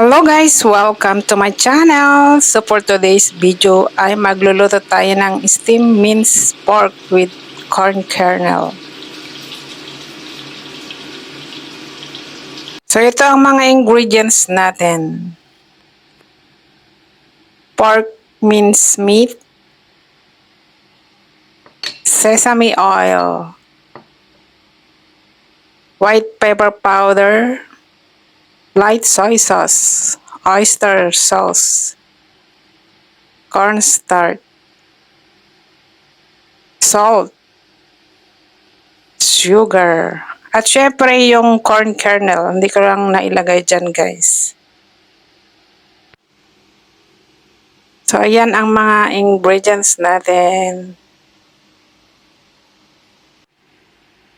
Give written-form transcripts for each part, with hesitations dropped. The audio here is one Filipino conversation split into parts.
Hello guys! Welcome to my channel! So for today's video ay magluluto tayo ng steamed minced pork with corn kernel. So ito ang mga ingredients natin. Pork minced meat, sesame oil, white pepper powder, light soy sauce, oyster sauce, cornstarch, salt, sugar, at syempre yung corn kernel, hindi ko lang nailagay dyan guys. So ayan ang mga ingredients natin.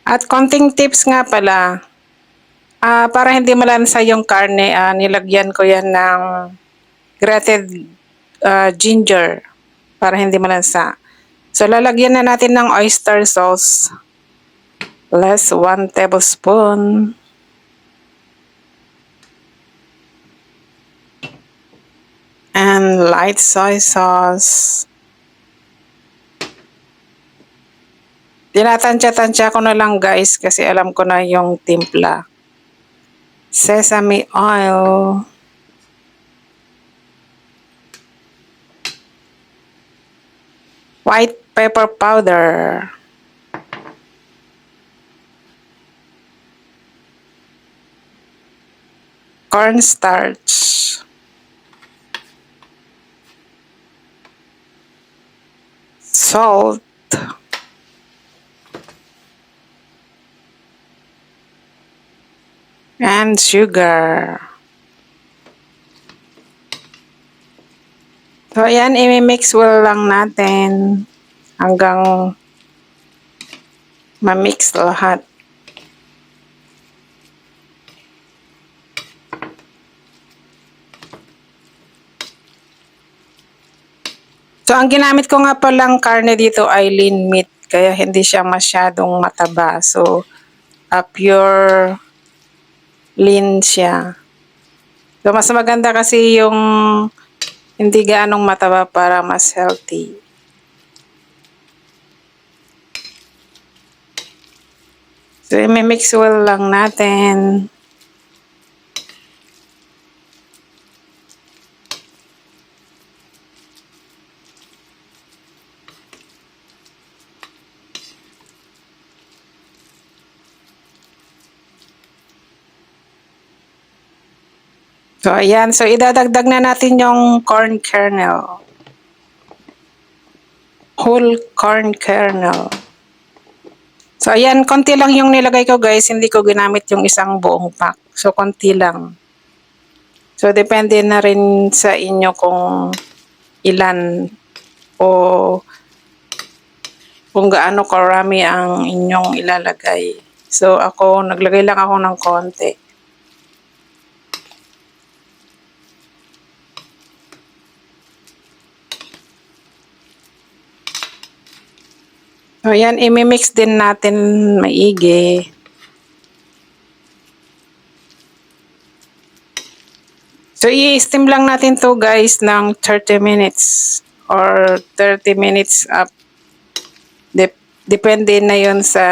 At konting tips nga pala, para hindi malansa yung karne, nilagyan ko yan ng grated ginger para hindi malansa. So lalagyan na natin ng oyster sauce, less 1 tablespoon. And light soy sauce. Tinatansya-tansya ko na lang guys kasi alam ko na yung timpla. Sesame oil. White pepper powder. Cornstarch. Salt. And sugar. So, ayan, i-mix well lang natin hanggang ma-mix lahat. So, ang ginamit ko nga palang karne dito ay lean meat, kaya hindi siya masyadong mataba. So, pure lean siya. So, mas maganda kasi yung hindi gaanong mataba para mas healthy. So, i-mix well lang natin. So, ayan. So, idadagdag na natin yung corn kernel. Whole corn kernel. So, ayan. Konti lang yung nilagay ko, guys. Hindi ko ginamit yung isang buong pack. So, konti lang. So, depende na rin sa inyo kung ilan o kung gaano karami ang inyong ilalagay. So, ako, naglagay lang ako ng konti. So, ayan, imimix din natin maigi. So, i-steam lang natin to guys ng 30 minutes or 30 minutes up. Depende na yun sa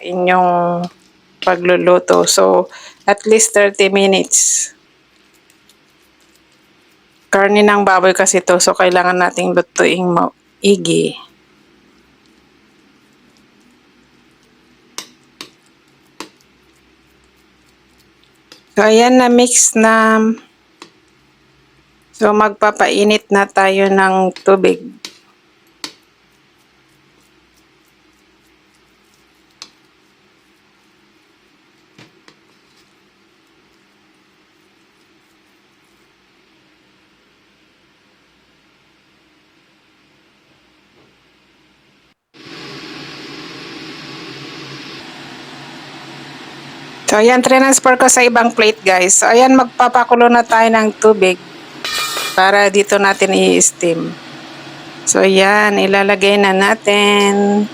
inyong pagluluto. So, at least 30 minutes. Karne ng baboy kasi to, so kailangan nating lutuing maigi. So, ayan na mix na. So, magpapainit na tayo ng tubig. So, ayan, transfer ko sa ibang plate, guys. So, ayan, magpapakulo na tayo ng tubig para dito natin i-steam. So, ayan, ilalagay na natin.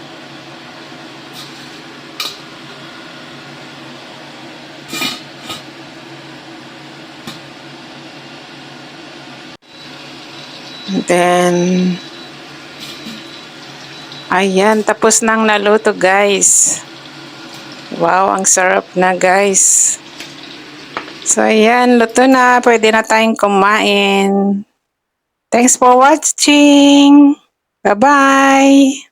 And then, ayan, tapos nang naluto guys. Wow, ang sarap na guys. So ayan, luto na. Pwede na tayong kumain. Thanks for watching. Bye-bye.